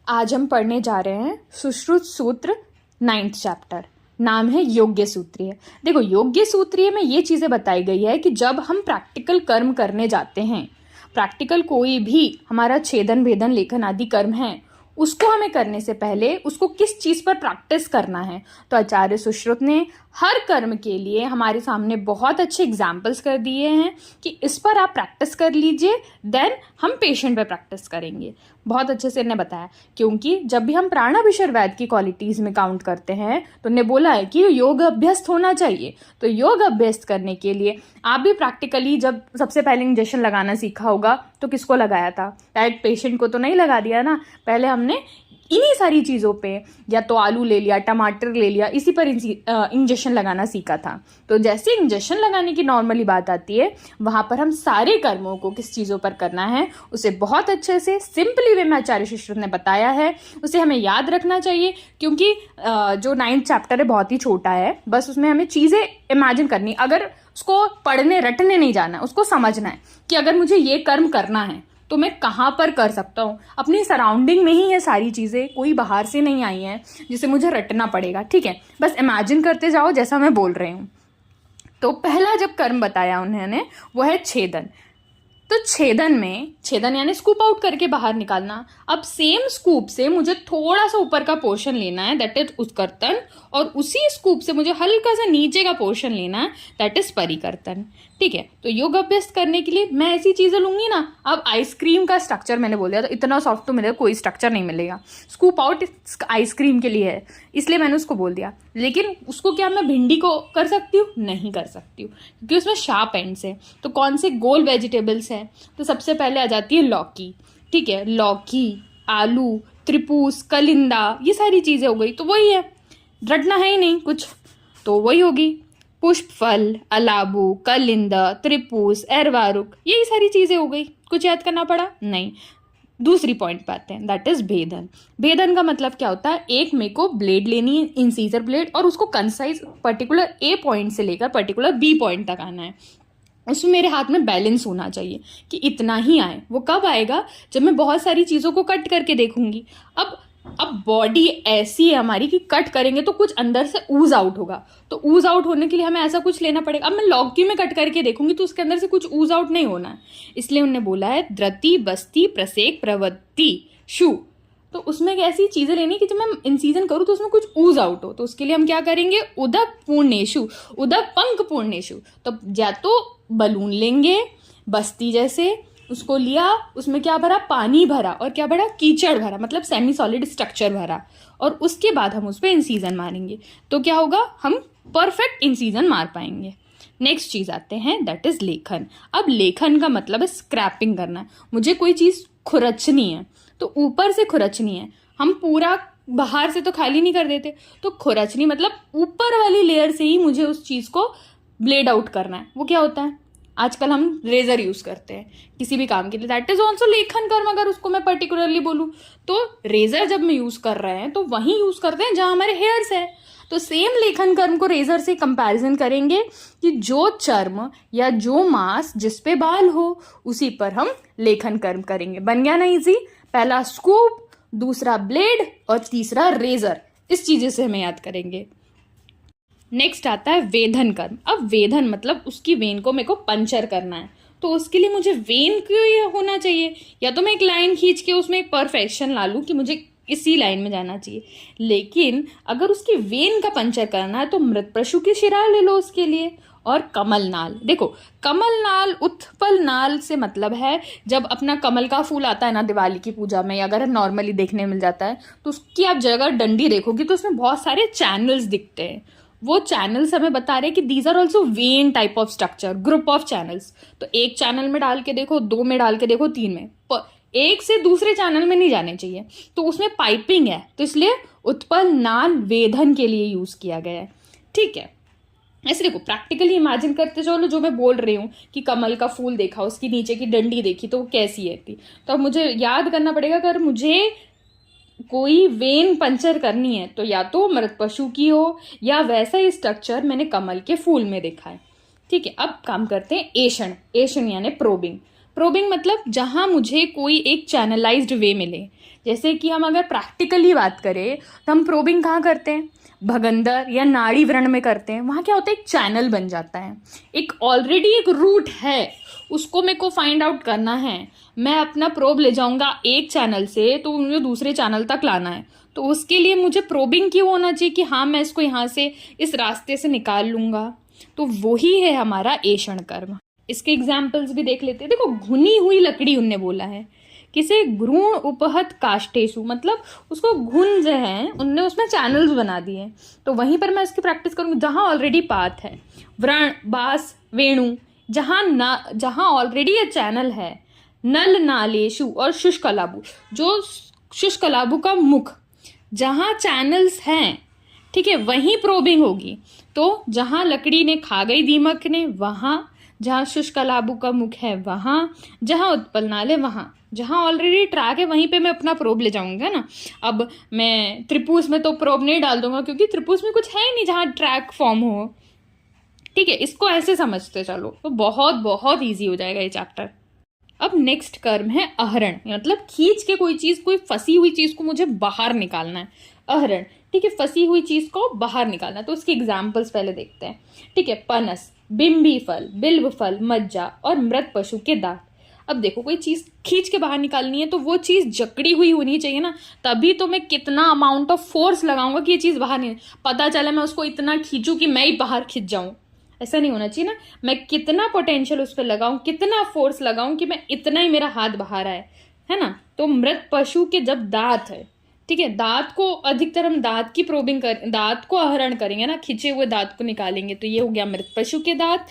आज हम पढ़ने जा रहे हैं सुश्रुत सूत्र 9th चैप्टर। नाम है योग्य सूत्रीय। देखो, योग्य सूत्रीय में ये चीजें बताई गई है कि जब हम प्रैक्टिकल कर्म करने जाते हैं, प्रैक्टिकल कोई भी हमारा छेदन भेदन लेखन आदि कर्म है, उसको हमें करने से पहले उसको किस चीज पर प्रैक्टिस करना है। तो आचार्य सुश्रुत ने हर कर्म के लिए हमारे सामने बहुत अच्छे एग्जाम्पल्स कर दिए हैं कि इस पर आप प्रैक्टिस कर लीजिए, देन हम पेशेंट पे प्रैक्टिस करेंगे। बहुत अच्छे से इन्हें बताया, क्योंकि जब भी हम प्राणाभिषर वैद की क्वालिटीज में काउंट करते हैं तो उन्हें बोला है कि योग अभ्यस्त होना चाहिए। तो योग अभ्यस्त करने के लिए आप भी प्रैक्टिकली जब सबसे पहले इंजेक्शन लगाना सीखा होगा तो किसको लगाया था? डायरेक्ट पेशेंट को तो नहीं लगा दिया ना। पहले हमने इन्हीं सारी चीज़ों पे या तो आलू ले लिया, टमाटर ले लिया, इसी पर इंजेक्शन लगाना सीखा था। तो जैसे इंजेक्शन लगाने की नॉर्मली बात आती है, वहां पर हम सारे कर्मों को किस चीज़ों पर करना है उसे बहुत अच्छे से सिंपली वे में आचार्य सुश्रुत ने बताया है। उसे हमें याद रखना चाहिए, क्योंकि जो 9th चैप्टर है बहुत ही छोटा है। बस उसमें हमें चीज़ें इमेजिन करनी, अगर उसको पढ़ने रटने नहीं जाना, उसको समझना है कि अगर मुझे ये कर्म करना है तो मैं कहाँ पर कर सकता हूँ। अपनी सराउंडिंग में ही ये सारी चीज़ें, कोई बाहर से नहीं आई हैं जिसे मुझे रटना पड़ेगा। ठीक है, बस इमेजिन करते जाओ जैसा मैं बोल रही हूँ। तो पहला जब कर्म बताया उन्होंने वो है छेदन। तो छेदन यानी स्कूप आउट करके बाहर निकालना। अब सेम स्कूप से मुझे थोड़ा सा ऊपर का पोर्शन लेना है, दैट इज उत्कर्तन, और उसी स्कूप से मुझे हल्का सा नीचे का पोर्शन लेना है, दैट इज परिकर्तन। ठीक है, तो योग अभ्यास करने के लिए मैं ऐसी चीजें लूंगी ना। अब आइसक्रीम का स्ट्रक्चर मैंने बोल दिया, तो इतना सॉफ्ट तो मिलेगा, कोई स्ट्रक्चर नहीं मिलेगा। स्कूप आउट आइसक्रीम के लिए है, इसलिए मैंने उसको बोल दिया। लेकिन उसको क्या मैं भिंडी को कर सकती हूँ? नहीं कर सकती हूँ, क्योंकि उसमें शार्प एंड्स है। तो कौन से गोल वेजिटेबल्स हैं? तो सबसे पहले आ जाती है लौकी। ठीक है, लौकी, आलू, त्रिपूस, कलिंदा, ये सारी चीजें हो गई। तो वही है, रटना है ही नहीं कुछ, तो वही होगी। पुष्प फल, अलाबू, कलिंदा, त्रिपूस, एरवारुक, यही सारी चीजें हो गई। कुछ याद करना पड़ा? नहीं। दूसरी पॉइंट पे आते हैं, दैट इज भेदन। भेदन का मतलब क्या होता है? एक मेरे को ब्लेड लेनी है, इंसीजर ब्लेड, और उसको कंसाइज पर्टिकुलर ए पॉइंट से लेकर पर्टिकुलर बी पॉइंट तक आना है। उसमें मेरे हाथ में बैलेंस होना चाहिए कि इतना ही आए। वो कब आएगा? जब मैं बहुत सारी चीजों को कट करके देखूंगी। अब बॉडी ऐसी है हमारी कि कट करेंगे तो कुछ अंदर से ऊज आउट होगा। तो ऊज आउट होने के लिए हमें ऐसा कुछ लेना पड़ेगा। अब मैं लौकी में कट करके देखूंगी तो उसके अंदर से कुछ ऊज आउट नहीं होना है। इसलिए उन्होंने बोला है द्रति, बस्ती, प्रसेक, प्रवृत्ति, शु। तो उसमें ऐसी चीजें लेनी कि जब मैं इंसीजन करूं तो उसमें कुछ ऊज आउट हो। तो उसके लिए हम क्या करेंगे? उदक पूर्णेशु, उदक पंख पूर्णेशु। तो या तो बलून लेंगे, बस्ती जैसे, उसको लिया, उसमें क्या भरा? पानी भरा, और क्या भरा? कीचड़ भरा, मतलब सेमी सॉलिड स्ट्रक्चर भरा, और उसके बाद हम उस पर इंसीजन मारेंगे। तो क्या होगा? हम परफेक्ट इंसीजन मार पाएंगे। नेक्स्ट चीज आते हैं, दैट इज लेखन। अब लेखन का मतलब है स्क्रैपिंग करना है। मुझे कोई चीज खुरचनी है तो ऊपर से खुरचनी है, हम पूरा बाहर से तो खाली नहीं कर देते। तो खुरचनी मतलब ऊपर वाली लेयर से ही मुझे उस चीज को ब्लेड आउट करना है। वो क्या होता है? आजकल हम रेजर यूज करते हैं किसी भी काम के लिए, दैट इज ऑल्सो लेखन कर्म। अगर उसको मैं पर्टिकुलरली बोलूं तो रेजर जब मैं यूज कर रहे हैं तो वहीं यूज करते हैं जहां हमारे हेयर्स है। तो सेम लेखन कर्म को रेजर से कंपैरिजन करेंगे कि जो चर्म या जो मांस जिस पे बाल हो उसी पर हम लेखन कर्म करेंगे। बन गया ना इजी? पहला स्कूप, दूसरा ब्लेड, और तीसरा रेजर। इस चीज से हमें याद करेंगे। नेक्स्ट आता है वेधन कर्म। अब वेधन मतलब उसकी वेन को मेरे को पंचर करना है। तो उसके लिए मुझे वेन क्यों होना चाहिए? या तो मैं एक लाइन खींच के उसमें एक परफेक्शन ला लूं कि मुझे इसी लाइन में जाना चाहिए। लेकिन अगर उसकी वेन का पंचर करना है तो मृत पशु की शिरा ले लो उसके लिए। और कमल नाल, देखो कमल नाल, उत्पल नाल से मतलब है जब अपना कमल का फूल आता है ना दिवाली की पूजा में, अगर नॉर्मली देखने मिल जाता है, तो उसकी आप जगह डंडी देखोगी तो उसमें बहुत सारे चैनल्स दिखते हैं। वो चैनल्स हमें बता रहे हैं कि these are also one type of structure, group of channels. तो एक चैनल में डाल के देखो, 2 में डाल के देखो, 3 में, एक से दूसरे चैनल में नहीं जाने चाहिए। तो उसमें पाइपिंग है, तो इसलिए उत्पल नाल वेधन के लिए यूज किया गया है। ठीक है, ऐसे देखो प्रैक्टिकली इमेजिन करते चलो जो मैं बोल रही हूँ कि कमल का फूल देखा, उसकी नीचे की डंडी देखी तो वो कैसी है थी। तो अब मुझे याद करना पड़ेगा, अगर मुझे कोई वेन पंचर करनी है तो या तो मृत पशु की हो या वैसा ही स्ट्रक्चर मैंने कमल के फूल में देखा है। ठीक है, अब काम करते हैं एषण। एषण यानी प्रोबिंग। प्रोबिंग मतलब जहां मुझे कोई एक चैनलाइज्ड वे मिले। जैसे कि हम अगर प्रैक्टिकली बात करें तो हम प्रोबिंग कहाँ करते हैं, भगंदर या नाड़ी व्रण में करते हैं। वहाँ क्या होता है, एक चैनल बन जाता है, एक ऑलरेडी एक रूट है, उसको मेरे को फाइंड आउट करना है। मैं अपना प्रोब ले जाऊंगा एक चैनल से तो मुझे दूसरे चैनल तक लाना है, तो उसके लिए मुझे प्रोबिंग क्यों होना चाहिए कि हाँ मैं इसको यहाँ से इस रास्ते से निकाल लूंगा। तो वही है हमारा एषण कर्म। इसके एग्जाम्पल्स भी देख लेते हैं। देखो, घुनी हुई लकड़ी उनने बोला है, किसे भ्रूण उपहत काष्ठेशु, मतलब उसको घुन जो है उनने उसमें चैनल्स बना दिए। तो वहीं पर मैं इसकी प्रैक्टिस करूंगी जहां ऑलरेडी पाथ है, व्रण, बास, वेणु, जहां ऑलरेडी ये चैनल है। नल नालेशु और शुष्कलाबु, जो शुष्कलाबु का मुख, जहां चैनल्स हैं, ठीक है, वहीं प्रोबिंग होगी। तो जहां लकड़ी ने खा गई दीमक ने वहां, जहां शुष्कलाबु का मुख है वहां, जहां उत्पल नाले वहां, जहां ऑलरेडी ट्रैक है वहीं पे मैं अपना प्रोब ले जाऊंगा ना। अब मैं त्रिपुस में तो प्रोब नहीं डाल दूंगा क्योंकि त्रिपुस में कुछ है ही नहीं जहां ट्रैक फॉर्म हो। ठीक है, इसको ऐसे समझते चलो तो बहुत बहुत ईजी हो जाएगा ये चैप्टर। अब नेक्स्ट कर्म है आहरण, मतलब खींच के कोई चीज, कोई फंसी हुई चीज को मुझे बाहर निकालना है। आहरण, ठीक है, फंसी हुई चीज को बाहर निकालना। तो उसके एग्जाम्पल्स पहले देखते हैं। ठीक है, पनस, बिंबी फल, बिल्व फल, मज्जा और मृत पशु के दांत। अब देखो, कोई चीज खींच के बाहर निकालनी है तो वो चीज जकड़ी हुई होनी चाहिए ना, तभी तो मैं कितना अमाउंट ऑफ फोर्स लगाऊंगा कि ये चीज बाहर नहीं, पता चले मैं उसको इतना खींचूं कि मैं ही बाहर खींच जाऊं। ऐसा नहीं होना चाहिए ना। मैं कितना पोटेंशियल उस पर लगाऊं, कितना फोर्स लगाऊं कि मैं इतना ही मेरा हाथ बाहर आए, है ना। तो मृत पशु के जब दांत है, ठीक है, दांत को अधिकतर हम दांत की प्रोबिंग दांत को आहरण करेंगे ना, खिंचे हुए दांत को निकालेंगे। तो ये हो गया मृत पशु के दांत।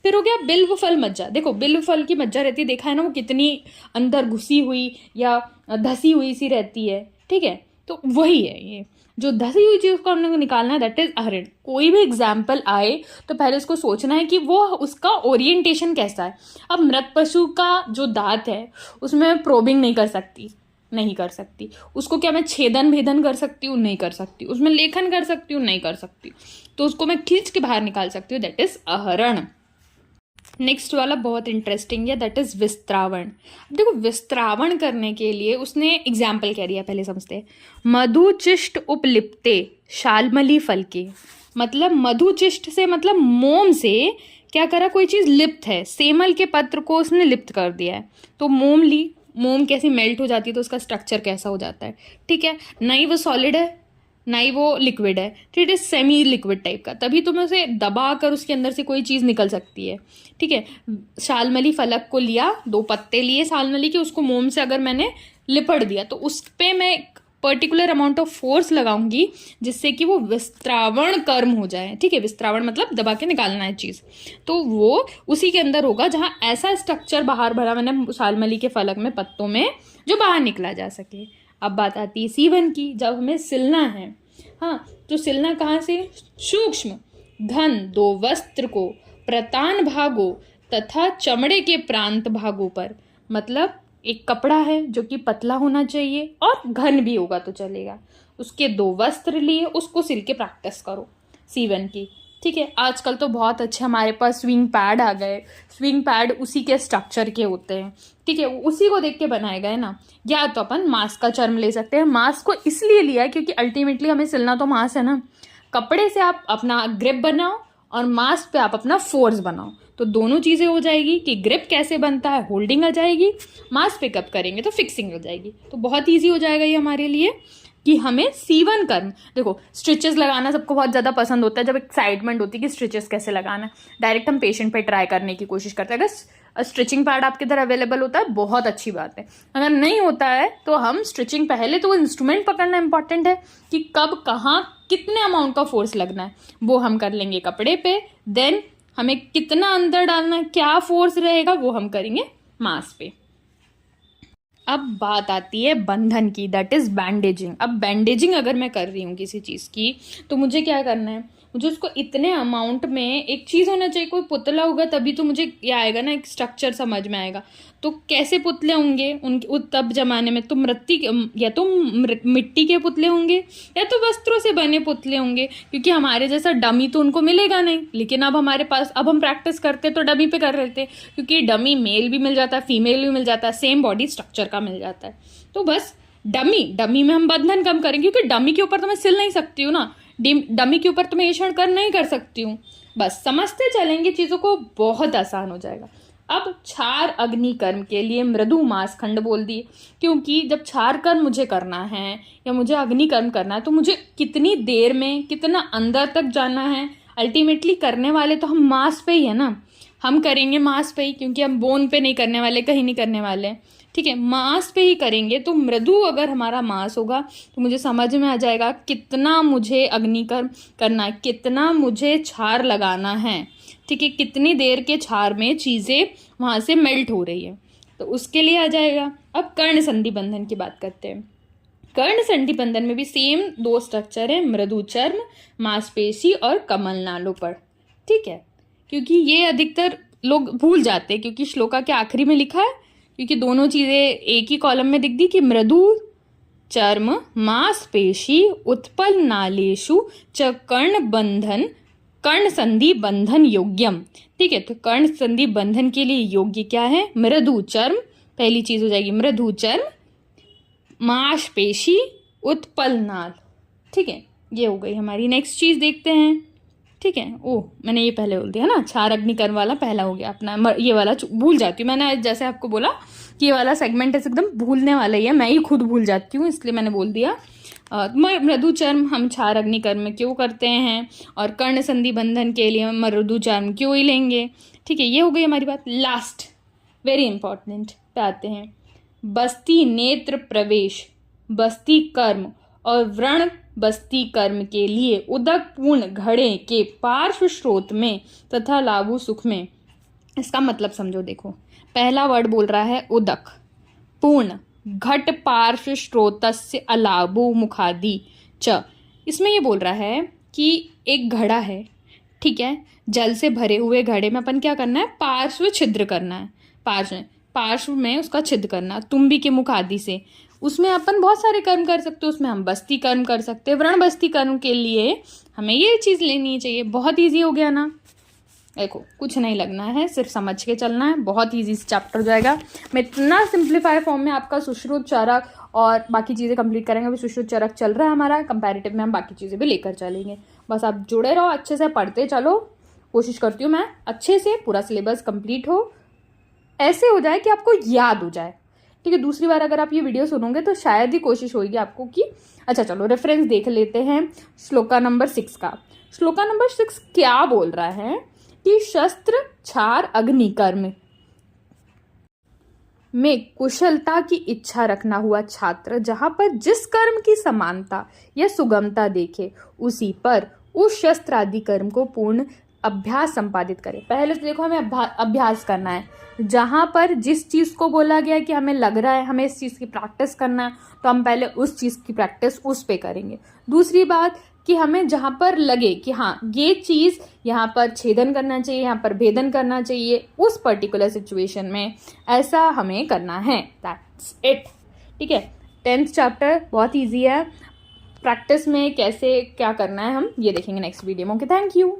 फिर हो गया बिल्व फल मज्जा। देखो, बिल्व फल की मज्जा रहती है, देखा है ना, वो कितनी अंदर घुसी हुई या धसी हुई सी रहती है। ठीक है, तो वही है ये जो धसी हुई चीज को हमने निकालना है, दैट इज आहरण। कोई भी एग्जाम्पल आए तो पहले इसको सोचना है कि वो उसका ओरिएंटेशन कैसा है। अब मृत पशु का जो दांत है उसमें प्रोबिंग नहीं कर सकती। उसको क्या मैं छेदन भेदन कर सकती हूँ? नहीं कर सकती। उसमें लेखन कर सकती हूँ? नहीं कर सकती। तो उसको मैं खींच के बाहर निकाल सकती हूँ, दैट इज आहरण। नेक्स्ट वाला बहुत इंटरेस्टिंग है, दैट इज विस्त्रावण। देखो, विस्त्रावण करने के लिए उसने एग्जाम्पल कह दिया, पहले समझते हैं। मधुचिष्ट उपलिप्ते शालमली फल के, मतलब मधुचिष्ट से मतलब मोम से क्या करा, कोई चीज लिप्त है, सेमल के पत्र को उसने लिप्त कर दिया है। तो मोम ली, मोम कैसी मेल्ट हो जाती है तो उसका स्ट्रक्चर कैसा हो जाता है। ठीक है, नहीं वो सॉलिड है नहीं वो लिक्विड है, तो it is semi liquid type का, तभी तुम्हें उसे दबा कर उसके अंदर से कोई चीज निकल सकती है। ठीक है, शालमली फलक को लिया, 2 पत्ते लिए शालमली के, उसको मोम से अगर मैंने लिपट दिया तो उस पे मैं पर्टिकुलर अमाउंट ऑफ फोर्स लगाऊंगी जिससे कि वो विस्त्रावण कर्म हो जाए। ठीक है, विस्त्रावण मतलब दबा के निकालना है चीज, तो वो उसी के अंदर होगा जहां ऐसा स्ट्रक्चर बाहर भरा मैंने शालमली के फलक में, पत्तों में, जो बाहर निकला जा सके। अब बात आती है सीवन की, जब हमें सिलना है। हाँ, तो सिलना कहाँ से? सूक्ष्म घन 2 वस्त्र को प्रतान भागों तथा चमड़े के प्रांत भागों पर, मतलब एक कपड़ा है जो कि पतला होना चाहिए और घन भी होगा तो चलेगा, उसके 2 वस्त्र लिए उसको सिल के प्रैक्टिस करो सीवन की। ठीक है, आजकल तो बहुत अच्छे हमारे पास स्विंग पैड आ गए, स्विंग पैड उसी के स्ट्रक्चर के होते हैं। ठीक है, उसी को देख के बनाए गए ना। या तो अपन मांस का चर्म ले सकते हैं, मांस को इसलिए लिया है क्योंकि अल्टीमेटली हमें सिलना तो मांस है ना। कपड़े से आप अपना ग्रिप बनाओ और मांस पे आप अपना फोर्स बनाओ, तो दोनों चीजें हो जाएगी कि ग्रिप कैसे बनता है, होल्डिंग आ जाएगी, मांस पिकअप करेंगे तो फिक्सिंग हो जाएगी। तो बहुत ईजी हो जाएगा ये हमारे लिए कि हमें सीवन कर्म। देखो, स्टिचेस लगाना सबको बहुत ज़्यादा पसंद होता है, जब एक्साइटमेंट होती है कि स्टिचेस कैसे लगाना है, डायरेक्ट हम पेशेंट पे ट्राई करने की कोशिश करते हैं। अगर स्टिचिंग पैड आपके इधर अवेलेबल होता है बहुत अच्छी बात है, अगर नहीं होता है तो हम स्टिचिंग, पहले तो वो इंस्ट्रूमेंट पकड़ना इंपॉर्टेंट है कि कब कहाँ कितने अमाउंट का फोर्स लगना है, वो हम कर लेंगे कपड़े पे। देन हमें कितना अंदर डालना है, क्या फोर्स रहेगा, वो हम करेंगे मांस पे। अब बात आती है बंधन की, दैट इज बैंडेजिंग। अब बैंडेजिंग अगर मैं कर रही हूँ किसी चीज़ की तो मुझे क्या करना है, मुझे उसको इतने अमाउंट में, एक चीज़ होना चाहिए, कोई पुतला होगा तभी तो मुझे ये आएगा ना, एक स्ट्रक्चर समझ में आएगा। तो कैसे पुतले होंगे उनके तब जमाने में, तो या तो मिट्टी के पुतले होंगे या तो वस्त्रों से बने पुतले होंगे, क्योंकि हमारे जैसा डमी तो उनको मिलेगा नहीं। लेकिन अब हमारे पास, अब हम प्रैक्टिस करते तो डमी पे कर रहे थे, क्योंकि डमी मेल भी मिल जाता है, फीमेल भी मिल जाता है, सेम बॉडी स्ट्रक्चर का मिल जाता है। तो बस डमी में हम बंधन कम करेंगे, क्योंकि डमी के ऊपर तो मैं सिल नहीं सकती हूँ ना, डमी के ऊपर तो मैं ऐंठन कर नहीं कर सकती हूँ। बस समझते चलेंगे चीजों को, बहुत आसान हो जाएगा। अब क्षार अग्नि कर्म के लिए मृदु मास खंड बोल दिए, क्योंकि जब क्षार कर्म मुझे करना है या मुझे अग्नि कर्म करना है तो मुझे कितनी देर में कितना अंदर तक जाना है, अल्टीमेटली करने वाले तो हम मास पे ही है ना, हम करेंगे मास पे ही, क्योंकि हम बोन पे नहीं करने वाले, कहीं नहीं करने वाले, ठीक है, मास पे ही करेंगे। तो मृदु अगर हमारा मास होगा तो मुझे समझ में आ जाएगा कितना मुझे अग्निकर्म करना है, कितना मुझे क्षार लगाना है, ठीक है, कितनी देर के क्षार में चीज़ें वहाँ से मेल्ट हो रही है, तो उसके लिए आ जाएगा। अब कर्ण संधि बंधन की बात करते हैं। कर्ण संधि बंधन में भी सेम 2 स्ट्रक्चर है, मृदु चर्म, मांसपेशी और कमल नालों पर, ठीक है, क्योंकि ये अधिकतर लोग भूल जाते हैं, क्योंकि श्लोका के आखिरी में लिखा है, क्योंकि दोनों चीज़ें एक ही कॉलम में दिख दी कि मृदु चर्म मांसपेशी उत्पल नालेषु च कर्ण बंधन कर्ण संधि बंधन योग्यम, ठीक है। तो कर्ण संधि बंधन के लिए योग्य क्या है, मृदु चर्म, पहली चीज हो जाएगी मृदु चर्म, मांसपेशी, उत्पल नाल, ठीक है, ये हो गई हमारी। नेक्स्ट चीज देखते हैं, ठीक है। ओह, मैंने ये पहले बोल दिया ना, क्षार अग्निकर्म वाला पहला हो गया अपना, ये वाला भूल जाती हूँ मैंने, जैसे आपको बोला कि ये वाला सेगमेंट एकदम भूलने वाला ही है, मैं ही खुद भूल जाती हूँ, इसलिए मैंने बोल दिया। मृदु चर्म हम क्षार अग्निकर्म में क्यों करते हैं, और कर्ण संधि बंधन के लिए मृदु चर्म क्यों ही लेंगे, ठीक है, ये हो गई हमारी बात। लास्ट वेरी इंपॉर्टेंट पे आते हैं, बस्ती नेत्र प्रवेश, बस्ती कर्म और व्रण बस्ती कर्म के लिए उदक पूर्ण घड़े के पार्श्व स्रोत में तथा लाभु सुख में। इसका मतलब समझो, देखो पहला वर्ड बोल रहा है उदक पूर्ण घट पार्श्व स्रोतस्य अलाभु मुखादि च, इसमें ये बोल रहा है कि एक घड़ा है, ठीक है, जल से भरे हुए घड़े में अपन क्या करना है, पार्श्व छिद्र करना है, पार्श्व में उसका छिद्र करना, तुम्बी के मुख आदि से, उसमें अपन बहुत सारे कर्म कर सकते हैं, उसमें हम बस्ती कर्म कर सकते हैं। व्रण बस्ती कर्म के लिए हमें ये चीज़ लेनी चाहिए। बहुत इजी हो गया ना, देखो कुछ नहीं लगना है, सिर्फ समझ के चलना है, बहुत इजी चैप्टर हो जाएगा। मैं इतना सिंप्लीफाई फॉर्म में आपका सुश्रुत चरक और बाकी चीज़ें कंप्लीट करेंगे। अभी सुश्रुत चरक चल रहा है हमारा, कंपैरेटिव में हम बाकी चीज़ें भी लेकर चलेंगे। बस आप जुड़े रहो, अच्छे से पढ़ते चलो, कोशिश करती हूँ मैं अच्छे से पूरा सिलेबस कंप्लीट हो, ऐसे हो जाए कि आपको याद हो जाए, ठीक है। दूसरी बार अगर आप ये वीडियो सुनोगे तो शायद ही कोशिश होगी आपको कि अच्छा चलो रेफरेंस देख लेते हैं श्लोका नंबर 6 का। श्लोका नंबर 6 क्या बोल रहा है कि शस्त्र क्षार अग्निकर्म में कुशलता की इच्छा रखना हुआ छात्र जहां पर जिस कर्म की समानता या सुगमता देखे उसी पर उस शस्त्र आदि कर्म को पूर्ण अभ्यास संपादित करें। पहले तो देखो हमें अभ्यास करना है, जहां पर जिस चीज़ को बोला गया कि हमें लग रहा है हमें इस चीज़ की प्रैक्टिस करना है तो हम पहले उस चीज़ की प्रैक्टिस उस पे करेंगे। दूसरी बात कि हमें जहां पर लगे कि हाँ ये चीज़ यहाँ पर छेदन करना चाहिए, यहाँ पर भेदन करना चाहिए, उस पर्टिकुलर सिचुएशन में ऐसा हमें करना है। दैट्स इट, ठीक है। 10th चैप्टर बहुत ईजी है, प्रैक्टिस में कैसे क्या करना है हम ये देखेंगे नेक्स्ट वीडियो में। Okay, thank you.